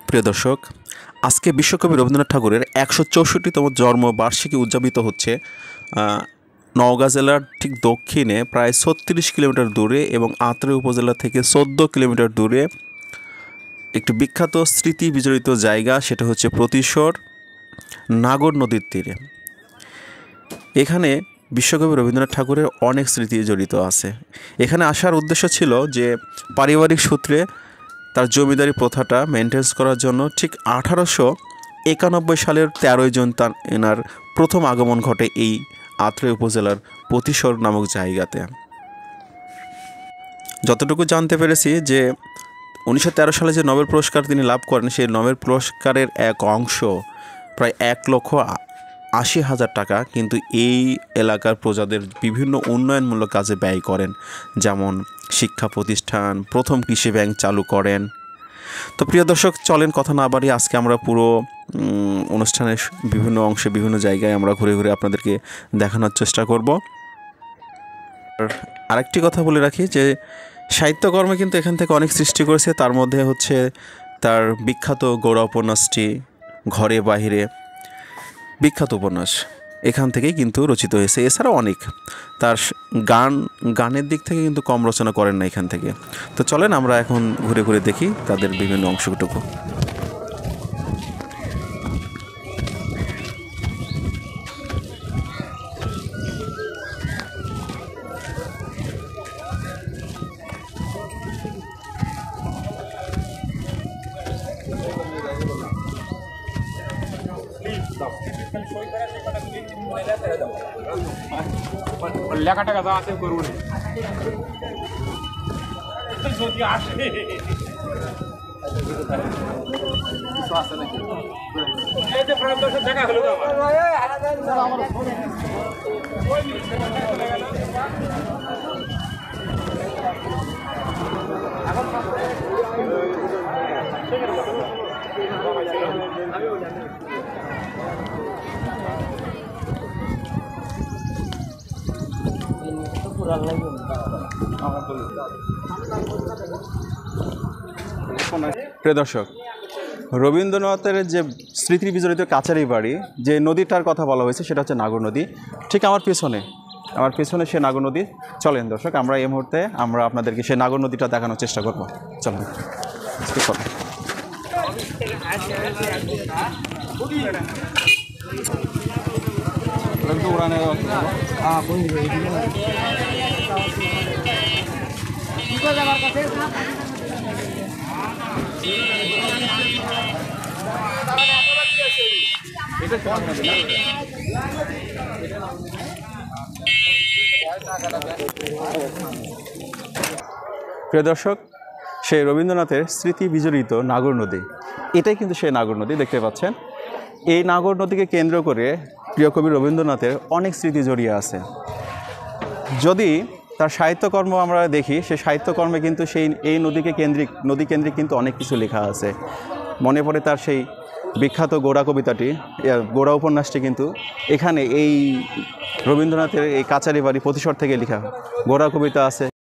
প্রিয় দর্শক, আজকে বিশ্বকবি রবীন্দ্রনাথ ঠাকুরের ১৬৪তম জন্মবার্ষিকী উদযাপিত হচ্ছে নওগাঁ জেলার ঠিক দক্ষিণে প্রায় ৩৬ কিলোমিটার দূরে এবং আত্রাই উপজেলা থেকে ১৪ কিলোমিটার দূরে একটি বিখ্যাত স্মৃতি বিজড়িত জায়গা, সেটা হচ্ছে প্রতিশোর নাগর নদীর তীরে। এখানে বিশ্বকবি রবীন্দ্রনাথ ঠাকুরের অনেক স্মৃতি জড়িত আছে। এখানে আসার উদ্দেশ্য ছিল যে পারিবারিক সূত্রে তার জমিদারি প্রথাটা মেনটেন্স করার জন্য ঠিক ১৮৯১ সালের ১৩ জুন এনার প্রথম আগমন ঘটে এই আত্রাই উপজেলার প্রতিশোর নামক জায়গাতে। যতটুকু জানতে পেরেছি যে ১৯১৩ সালে যে নোবেল পুরস্কার তিনি লাভ করেন, সেই নোবেল পুরস্কারের এক অংশ প্রায় ১,৮০,০০০ টাকা কিন্তু এই এলাকার প্রজাদের বিভিন্ন উন্নয়নমূলক কাজে ব্যয় করেন, যেমন শিক্ষা প্রতিষ্ঠান, প্রথম কৃষি ব্যাংক চালু করেন। তো প্রিয় দর্শক, চলেন কথা না বাড়িয়ে আজকে আমরা পুরো অনুষ্ঠানের বিভিন্ন অংশে বিভিন্ন জায়গায় আমরা ঘুরে ঘুরে আপনাদেরকে দেখানোর চেষ্টা করব। আরেকটি কথা বলে রাখি যে সাহিত্যকর্মে কিন্তু এখান থেকে অনেক সৃষ্টি করেছে। তার মধ্যে হচ্ছে তার বিখ্যাত গোড়া উপন্যাসটি ঘরে বাহিরে, বিখ্যাত উপন্যাস এখান থেকেই কিন্তু রচিত হয়েছে। এছাড়াও অনেক তার গানের দিক থেকে কিন্তু কম রচনা করেন না এখান থেকে। তো চলেন আমরা এখন ঘুরে ঘুরে দেখি তাদের বিভিন্ন অংশটুকু। লেখাটা যা আছে করবো যদি আসে দেখা হলো প্রিয় দর্শক, রবীন্দ্রনাথের যে স্মৃতি বিজড়িত কাছারি বাড়ি, যে নদীটার কথা বলা হয়েছে সেটা হচ্ছে নাগর নদী। ঠিক আমার পেছনে সে নাগর নদী। চলেন দর্শক, আমরা এই মুহূর্তে আমরা আপনাদেরকে সেই নাগর নদীটা দেখানোর চেষ্টা করব। চলেন। প্রিয় দর্শক, সেই রবীন্দ্রনাথের স্মৃতি বিজড়িত নাগর নদী, এটাই কিন্তু সেই নাগর নদী দেখতে পাচ্ছেন। এই নাগর নদীকে কেন্দ্র করে প্রিয় কবি রবীন্দ্রনাথের অনেক স্মৃতি জড়িয়ে আছে। যদি তার সাহিত্যকর্ম আমরা দেখি, সেই সাহিত্যকর্মে কিন্তু এই নদী কেন্দ্রিক কিন্তু অনেক কিছু লেখা আছে। মনে পড়ে তার সেই বিখ্যাত গোড়া কবিতাটি, গোড়া উপন্যাসটি কিন্তু এখানে এই রবীন্দ্রনাথের এই কাছারি বাড়ি প্রতিশোর থেকে লেখা। গোড়া কবিতা আছে।